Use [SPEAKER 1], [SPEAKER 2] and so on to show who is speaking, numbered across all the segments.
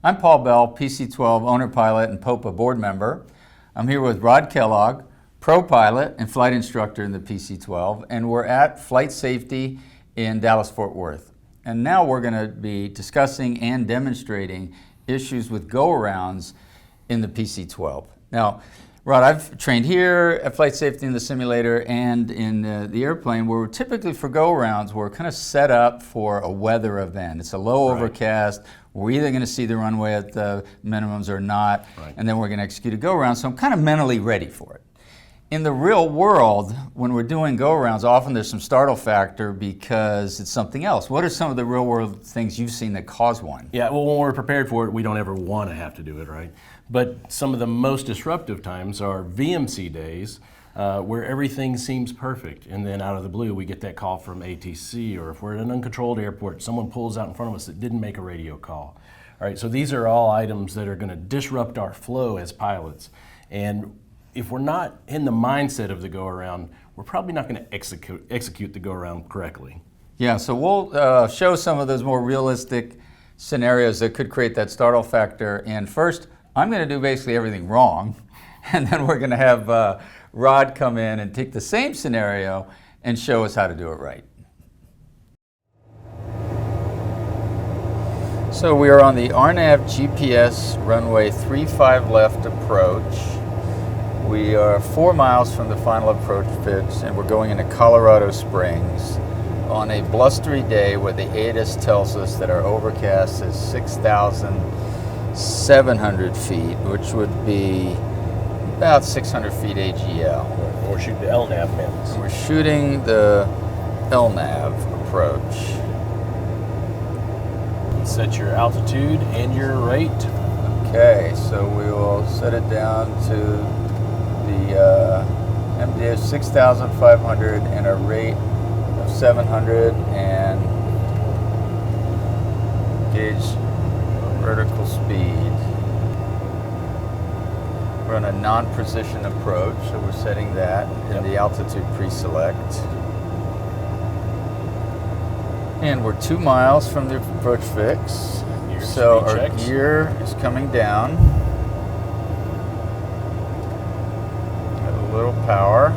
[SPEAKER 1] I'm Paul Bell, PC-12 owner pilot and POPA board member. I'm here with Rod Kellogg, pro pilot and flight instructor in the PC-12, and we're at FlightSafety in Dallas-Fort Worth. And now we're going to be discussing and demonstrating issues with go-arounds in the PC-12. Now, Rod, I've trained here at FlightSafety in the simulator and in the airplane where we're typically for go-arounds, we're kind of set up for a weather event. It's a low overcast. We're either going to see the runway at the minimums or not, and then we're going to execute a go-around. So I'm kind of mentally ready for it. In the real world, when we're doing go-arounds, often there's some startle factor because it's something else. What are some of the real-world things you've seen that cause one?
[SPEAKER 2] Yeah, well, when we're prepared for it, we don't ever want to have to do it, right? But some of the most disruptive times are VMC days where everything seems perfect, and then out of the blue we get that call from ATC, or if we're at an uncontrolled airport, someone pulls out in front of us that didn't make a radio call. All right, so these are all items that are going to disrupt our flow as pilots, and if we're not in the mindset of the go-around, we're probably not going to execute the go-around correctly.
[SPEAKER 1] Yeah, so we'll show some of those more realistic scenarios that could create that startle factor. And first, I'm going to do basically everything wrong, and then we're going to have Rod come in and take the same scenario and show us how to do it right. So we are on the RNAV GPS runway 35 left approach. We are 4 miles from the final approach pitch, and we're going into Colorado Springs on a blustery day where the ATIS tells us that our overcast is 6,700 feet, which would be about 600 feet AGL.
[SPEAKER 2] We're shooting the LNAV minutes.
[SPEAKER 1] We're shooting the LNAV approach.
[SPEAKER 2] Set your altitude and your rate.
[SPEAKER 1] Okay, so we will set it down to the MDH 6,500 and a rate of 700, and gauge vertical speed. We're on a non-precision approach, so we're setting that in the altitude pre-select. And we're 2 miles from the approach fix. So our gear is coming down. Got a little power.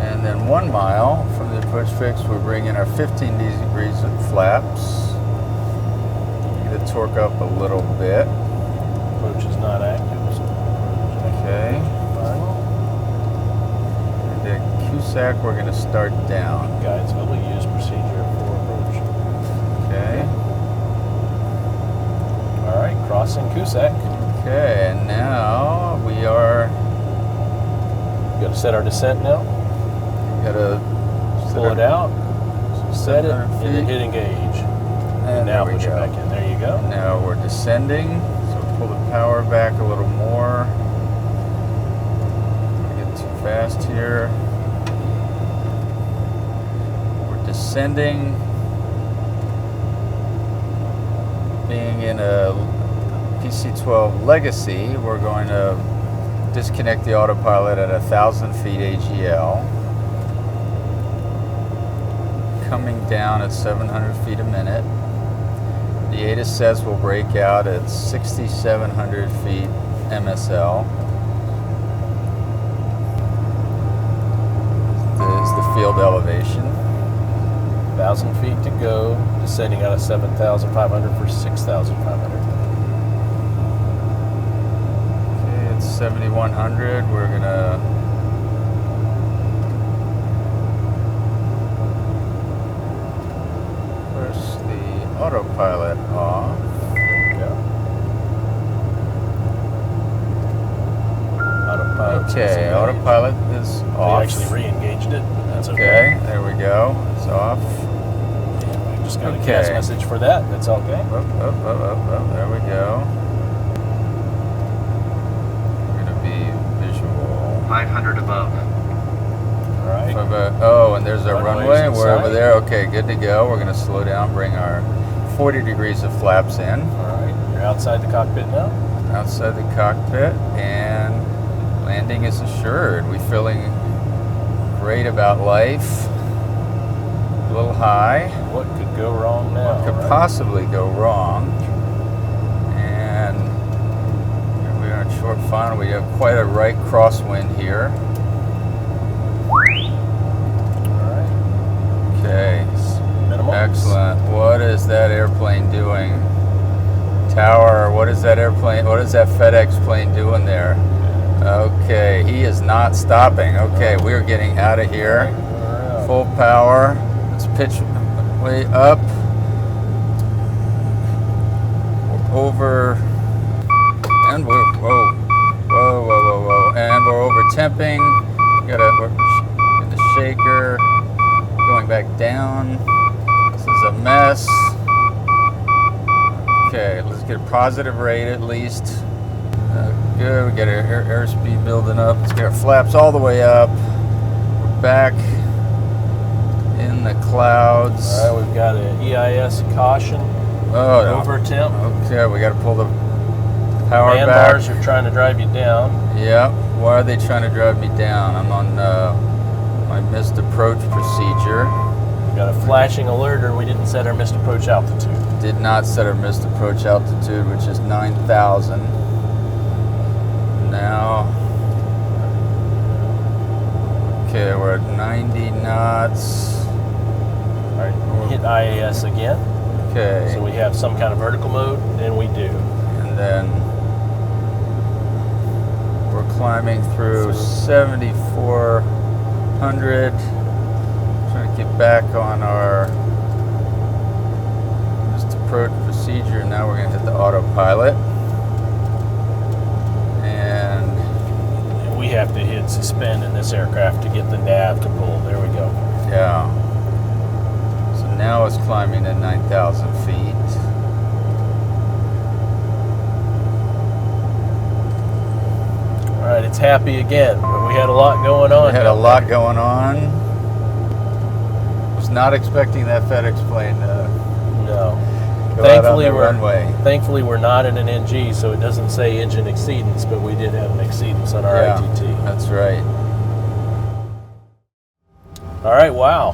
[SPEAKER 1] And then 1 mile from the approach fix, we're bringing our 15 degrees of flaps. Get the torque up a little bit.
[SPEAKER 2] Approach is not active. So
[SPEAKER 1] okay. And at QSAC, we're going to start down.
[SPEAKER 2] Guides will use procedure for approach.
[SPEAKER 1] Okay.
[SPEAKER 2] All right, crossing QSAC.
[SPEAKER 1] Okay, and now we are.
[SPEAKER 2] Got to set our descent now.
[SPEAKER 1] Got to
[SPEAKER 2] pull it out, set it, and then hit engage. And now push it back in. There you go.
[SPEAKER 1] Now we're descending, so pull the power back a little more. Don't get too fast here. We're descending. Being in a PC-12 Legacy, we're going to disconnect the autopilot at 1,000 feet AGL. Coming down at 700 feet a minute. The ATIS says we'll break out at 6,700 feet MSL. This is the field elevation.
[SPEAKER 2] 1,000 feet to go, descending out of 7,500 for 6,500.
[SPEAKER 1] Okay, it's 7,100. We're gonna autopilot off.
[SPEAKER 2] There we go. Autopilot.
[SPEAKER 1] Okay, autopilot is off.
[SPEAKER 2] We actually re-engaged it. That's
[SPEAKER 1] okay. There we go. It's off.
[SPEAKER 2] Yeah, we just got a gas message for that. That's okay.
[SPEAKER 1] Up. There we go. We're going to be visual.
[SPEAKER 3] 500 above.
[SPEAKER 2] All right.
[SPEAKER 1] Oh, and there's our runway. We're over there. Okay, good to go. We're going to slow down, bring our 40 degrees of flaps in.
[SPEAKER 2] All right. You're outside the cockpit now.
[SPEAKER 1] Outside the cockpit, and landing is assured. We feeling great about life. A little high.
[SPEAKER 2] What could go wrong now?
[SPEAKER 1] What could possibly go wrong? And here we are in short final. We have quite a right crosswind here. Okay.
[SPEAKER 2] Minimal.
[SPEAKER 1] Excellent. What is that airplane doing? Tower, what is that airplane? What is that FedEx plane doing there? Okay, he is not stopping. Okay, we're getting out of here. Full power. Let's pitch way up. We're over. And we're, whoa, whoa, whoa, whoa, whoa. And we're over temping. We're in the shaker. Going back down. This is a mess. Okay, let's get a positive rate at least. Good, we got our airspeed building up. Let's get our flaps all the way up. We're back in the clouds.
[SPEAKER 2] All right, we've got an EIS caution.
[SPEAKER 1] Oh,
[SPEAKER 2] Over temp.
[SPEAKER 1] Okay, we got to pull the power
[SPEAKER 2] Man
[SPEAKER 1] back.
[SPEAKER 2] bars are trying to drive you down.
[SPEAKER 1] Yeah, why are they trying to drive me down? I'm on my missed approach procedure.
[SPEAKER 2] We've got a flashing alerter. We didn't set our missed approach altitude.
[SPEAKER 1] Did not set our missed approach altitude, which is 9,000. Now, okay, we're at 90 knots.
[SPEAKER 2] All right, hit IAS again.
[SPEAKER 1] Okay.
[SPEAKER 2] So we have some kind of vertical mode, and we do.
[SPEAKER 1] And then we're climbing through 7,400. Trying to get back on our missed approach procedure. Now we're going to hit the autopilot. And
[SPEAKER 2] We have to hit suspend in this aircraft to get the nav to pull. There we go.
[SPEAKER 1] yeah. So now it's climbing at 9,000 feet.
[SPEAKER 2] All right, it's happy again, but we had a lot going on.
[SPEAKER 1] We had a lot going on. Was not expecting that FedEx plane to
[SPEAKER 2] No.
[SPEAKER 1] go out on the runway.
[SPEAKER 2] Thankfully, we're not in an NG, so it doesn't say engine exceedance, but we did have an exceedance on our
[SPEAKER 1] Yeah,
[SPEAKER 2] ITT.
[SPEAKER 1] that's right.
[SPEAKER 2] All right, wow.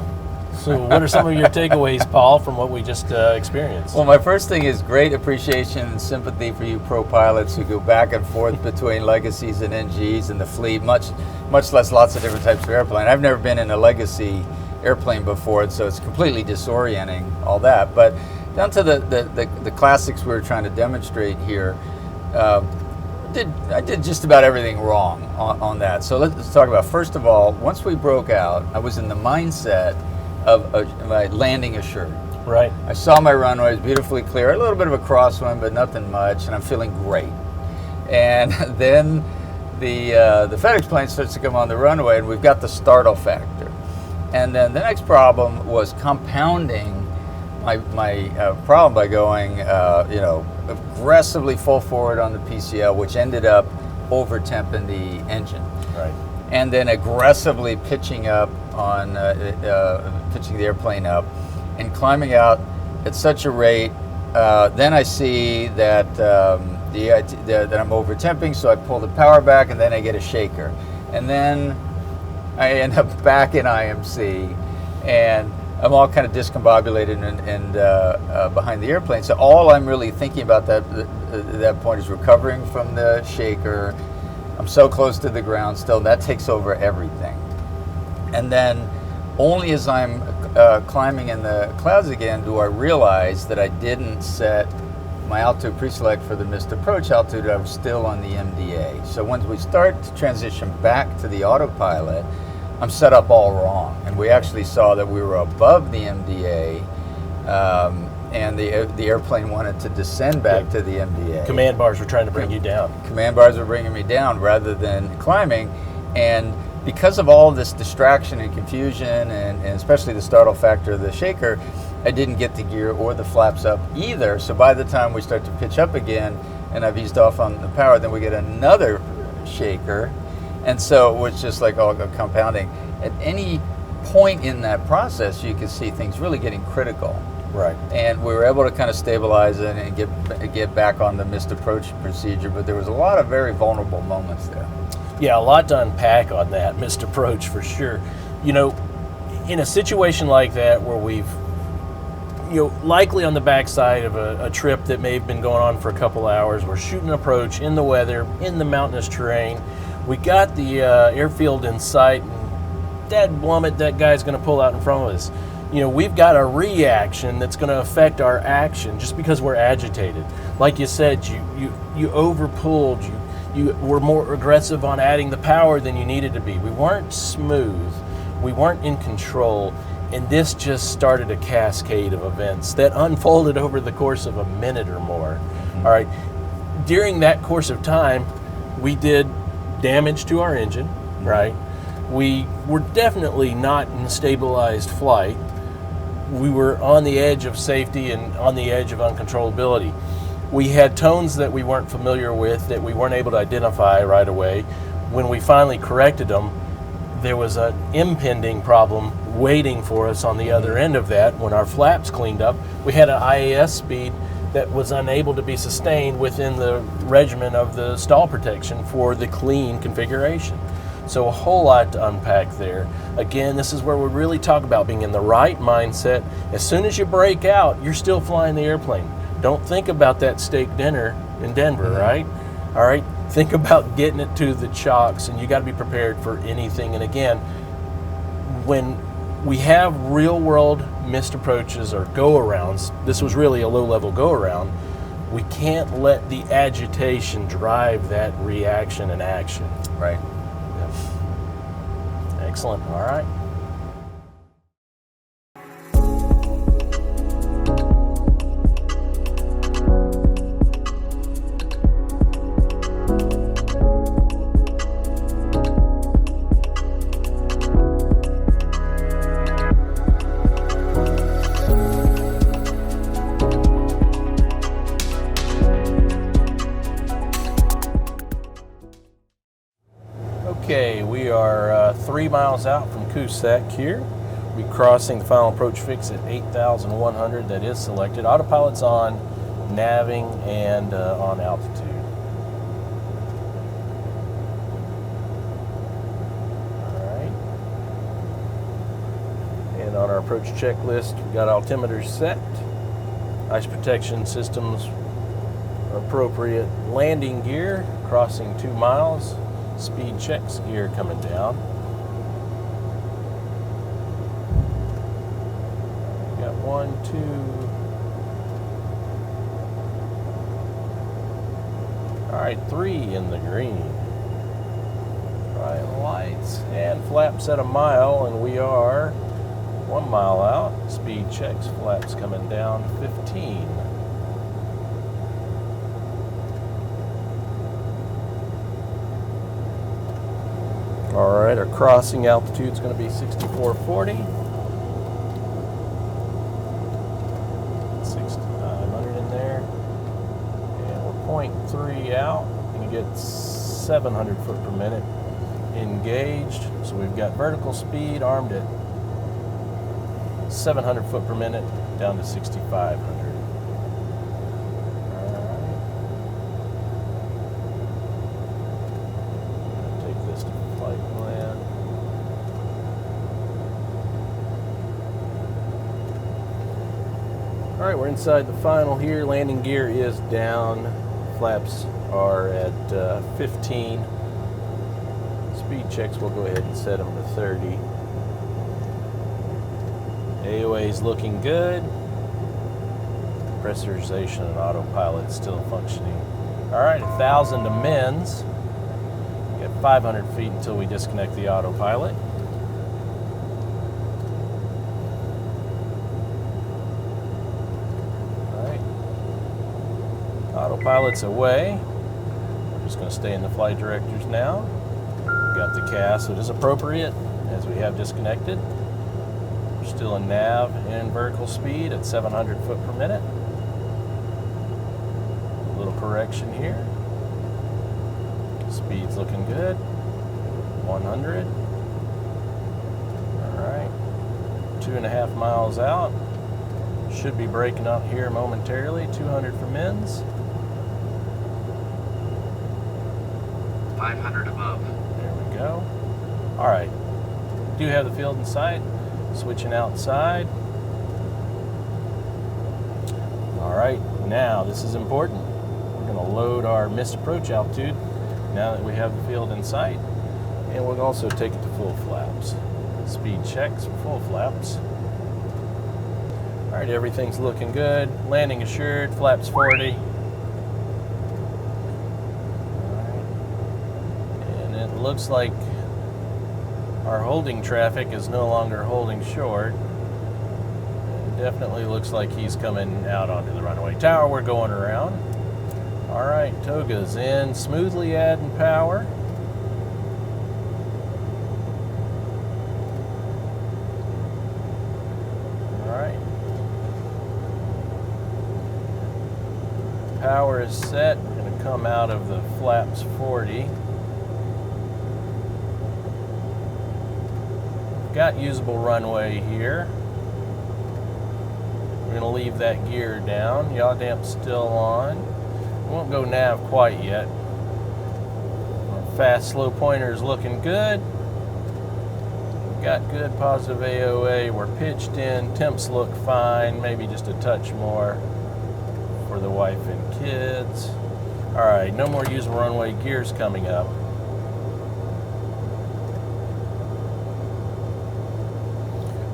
[SPEAKER 2] So what are some of your takeaways, Paul, from what we just experienced?
[SPEAKER 1] Well, my first thing is great appreciation and sympathy for you pro pilots who go back and forth between legacies and NGs and the fleet, much less lots of different types of airplane. I've never been in a legacy airplane before, so it's completely disorienting, all that. But down to the classics we were trying to demonstrate here, I did just about everything wrong on that. So let's talk about, first of all, once we broke out, I was in the mindset of my landing assured.
[SPEAKER 2] Right.
[SPEAKER 1] I saw my runway, it was beautifully clear, a little bit of a crosswind, but nothing much, and I'm feeling great. And then the FedEx plane starts to come on the runway, and we've got the startle factor. And then the next problem was compounding my problem by going, aggressively full forward on the PCL, which ended up over-temping the engine.
[SPEAKER 2] Right.
[SPEAKER 1] And then aggressively pitching up on pitching the airplane up and climbing out at such a rate. Then I see that that I'm over temping, so I pull the power back, and then I get a shaker, and then I end up back in IMC, and I'm all kind of discombobulated and behind the airplane. So all I'm really thinking about that point is recovering from the shaker. I'm so close to the ground still, that takes over everything. And then only as I'm climbing in the clouds again do I realize that I didn't set my altitude pre-select for the missed approach altitude. I was still on the MDA. So once we start to transition back to the autopilot, I'm set up all wrong. And we actually saw that we were above the MDA, and the airplane wanted to descend back to the MDA.
[SPEAKER 2] Command bars were trying to bring you down.
[SPEAKER 1] Command bars were bringing me down rather than climbing. And because of all this distraction and confusion, and especially the startle factor of the shaker, I didn't get the gear or the flaps up either. So by the time we start to pitch up again, and I've eased off on the power, then we get another shaker. And so it was just like all compounding. At any point in that process, you could see things really getting critical.
[SPEAKER 2] Right.
[SPEAKER 1] And we were able to kind of stabilize it and get back on the missed approach procedure, but there was a lot of very vulnerable moments there.
[SPEAKER 2] Yeah, a lot to unpack on that missed approach for sure. You know, in a situation like that where we've, likely on the backside of a trip that may have been going on for a couple hours, we're shooting approach in the weather, in the mountainous terrain, we got the airfield in sight, and dadblummit, that guy's going to pull out in front of us. We've got a reaction that's going to affect our action just because we're agitated. Like you said, you overpulled, you were more aggressive on adding the power than you needed to be. We weren't smooth, we weren't in control, and this just started a cascade of events that unfolded over the course of a minute or more. All right, during that course of time, we did damage to our engine, right? We were definitely not in stabilized flight. We were on the edge of safety and on the edge of uncontrollability. We had tones that we weren't familiar with, that we weren't able to identify right away. When we finally corrected them, there was an impending problem waiting for us on the other end of that. When our flaps cleaned up, we had an IAS speed that was unable to be sustained within the regimen of the stall protection for the clean configuration. So a whole lot to unpack there. Again, this is where we really talk about being in the right mindset. As soon as you break out, you're still flying the airplane. Don't think about that steak dinner in Denver, right? All right, think about getting it to the chocks, and you got to be prepared for anything. And again, when we have real world missed approaches or go-arounds, this was really a low-level go-around, we can't let the agitation drive that reaction and action.
[SPEAKER 1] Right.
[SPEAKER 2] Excellent. All right. Okay, we are 3 miles out from Coosac here. We're crossing the final approach fix at 8,100. That is selected. Autopilot's on, naving, and on altitude. All right. And on our approach checklist, we got altimeters set. Ice protection systems are appropriate. Landing gear, crossing 2 miles. Speed checks gear coming down. Got 1, 2. All right, 3 in the green. Right, lights and flaps at a mile, and we are 1 mile out. Speed checks, flaps coming down 15. All right, our crossing altitude is going to be 6440. 6,900 in there. And we're 0.3 out. And you get 700 foot per minute engaged. So we've got vertical speed armed at 700 foot per minute down to 6,500. All right, we're inside the final here. Landing gear is down. Flaps are at 15. Speed checks, we'll go ahead and set them to 30. AOA is looking good. Pressurization and autopilot still functioning. All right, 1,000 to mins. We got 500 feet until we disconnect the autopilot. Autopilot's away. We're just going to stay in the flight directors now. Got the CAS, so it is appropriate as we have disconnected. We're still in nav and vertical speed at 700 foot per minute. A little correction here. Speed's looking good. 100. All right. 2.5 miles out. Should be breaking up here momentarily. 200 for mins.
[SPEAKER 3] 500 above.
[SPEAKER 2] There we go. All right. do have the field in sight. Switching outside. All right, now this is important. We're going to load our missed approach altitude now that we have the field in sight. And we'll also take it to full flaps. Speed checks for full flaps. All right, everything's looking good. Landing assured, flaps 40. All right. And it looks like our holding traffic is no longer holding short. It definitely looks like he's coming out onto the runway. Tower, we're going around. All right, toga's in, smoothly adding power. Power is set. We're going to come out of the flaps 40. We've got usable runway here. We're going to leave that gear down. Yaw damp's still on. We won't go nav quite yet. Our fast slow pointer is looking good. We've got good positive AOA. We're pitched in. Temps look fine. Maybe just a touch more for the wife and kids. All right, no more usable runway, gears coming up.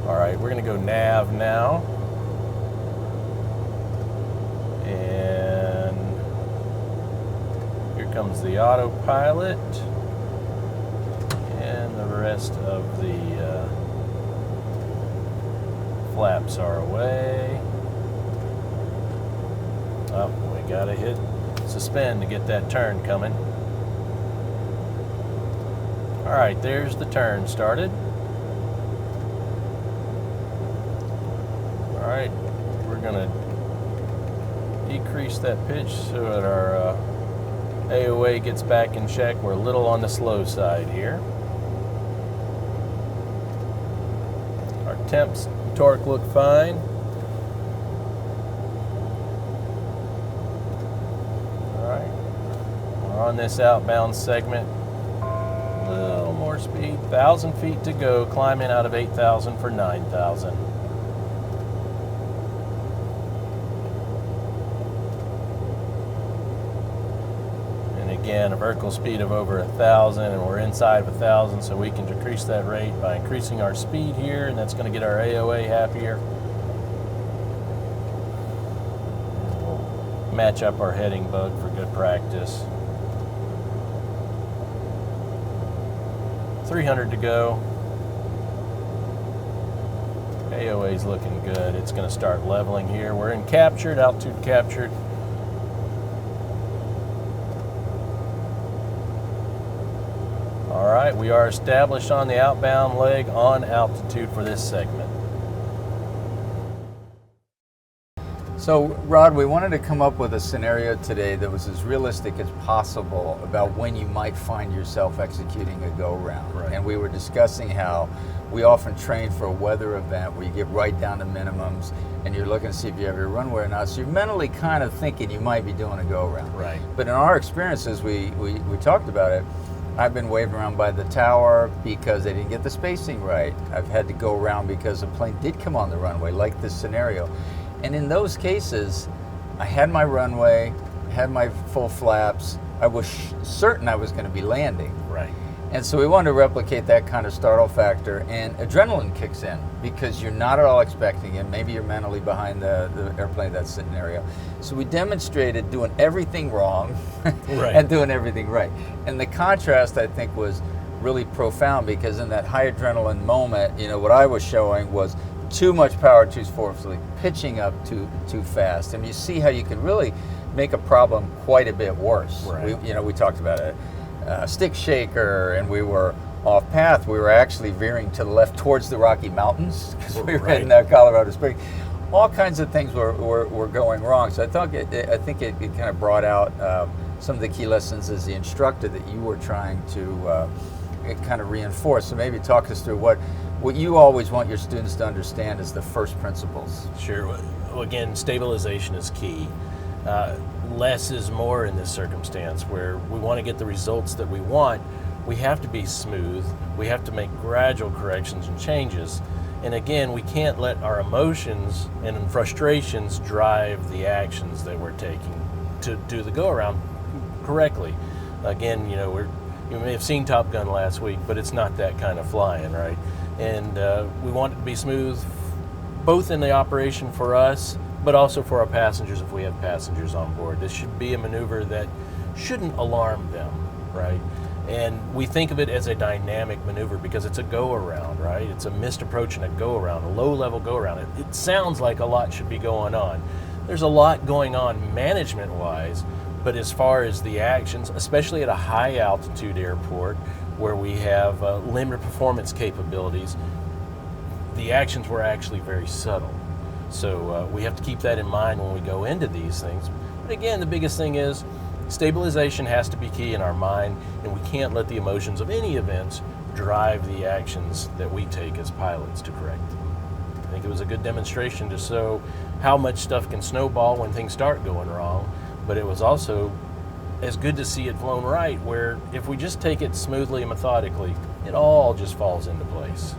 [SPEAKER 2] All right, we're gonna go nav now. And here comes the autopilot. And the rest of the flaps are away. Oh, we gotta hit suspend to get that turn coming. All right, there's the turn started. All right, we're gonna decrease that pitch so that our AOA gets back in check. We're a little on the slow side here. Our temps, torque look fine. On this outbound segment, a little more speed, 1,000 feet to go, climbing out of 8,000 for 9,000. And again, a vertical speed of over 1,000, and we're inside of 1,000, so we can decrease that rate by increasing our speed here, and that's going to get our AOA happier. And we'll match up our heading bug for good practice. 300 to go. AOA's looking good. It's going to start leveling here. We're in captured, altitude captured. All right, we are established on the outbound leg on altitude for this segment.
[SPEAKER 1] So, Rod, we wanted to come up with a scenario today that was as realistic as possible about when you might find yourself executing a go-round.
[SPEAKER 2] Right.
[SPEAKER 1] And we were discussing how we often train for a weather event where you get right down to minimums and you're looking to see if you have your runway or not. So you're mentally kind of thinking you might be doing a go-round.
[SPEAKER 2] Right.
[SPEAKER 1] But in our experiences, we talked about it. I've been waved around by the tower because they didn't get the spacing right. I've had to go around because a plane did come on the runway, like this scenario. And in those cases, I had my runway, had my full flaps. I was certain I was going to be landing.
[SPEAKER 2] Right.
[SPEAKER 1] And so we wanted to replicate that kind of startle factor, and adrenaline kicks in because you're not at all expecting it. Maybe you're mentally behind the airplane, that scenario. So we demonstrated doing everything wrong
[SPEAKER 2] Right.
[SPEAKER 1] and doing everything right. And the contrast, I think, was really profound because in that high adrenaline moment, you know, what I was showing was too much power too forcefully, pitching up too fast, and you see how you can really make a problem quite a bit worse.
[SPEAKER 2] Right.
[SPEAKER 1] We talked about a stick shaker, and we were off path. We were actually veering to the left towards the Rocky Mountains because we were in Colorado Springs. All kinds of things were going wrong. So I think it kind of brought out some of the key lessons as the instructor that you were trying to kind of reinforce. So maybe talk us through what you always want your students to understand is the first principles.
[SPEAKER 2] Sure. Well, again, stabilization is key. Less is more in this circumstance where we want to get the results that we want. we have to be smooth. We have to make gradual corrections and changes. And again, we can't let our emotions and frustrations drive the actions that we're taking to do the go-around correctly. Again, you may have seen Top Gun last week, but it's not that kind of flying, right? And we want it to be smooth, both in the operation for us, but also for our passengers if we have passengers on board. This should be a maneuver that shouldn't alarm them, right? And we think of it as a dynamic maneuver because it's a go-around, right? It's a missed approach and a go-around, a low-level go-around. It sounds like a lot should be going on. There's a lot going on management-wise, but as far as the actions, especially at a high-altitude airport where we have limited performance capabilities, the actions were actually very subtle. So we have to keep that in mind when we go into these things. But again, the biggest thing is stabilization has to be key in our mind, and we can't let the emotions of any events drive the actions that we take as pilots to correct. I think it was a good demonstration to show how much stuff can snowball when things start going wrong, but it was also as good to see it flown right, where if we just take it smoothly and methodically, it all just falls into place.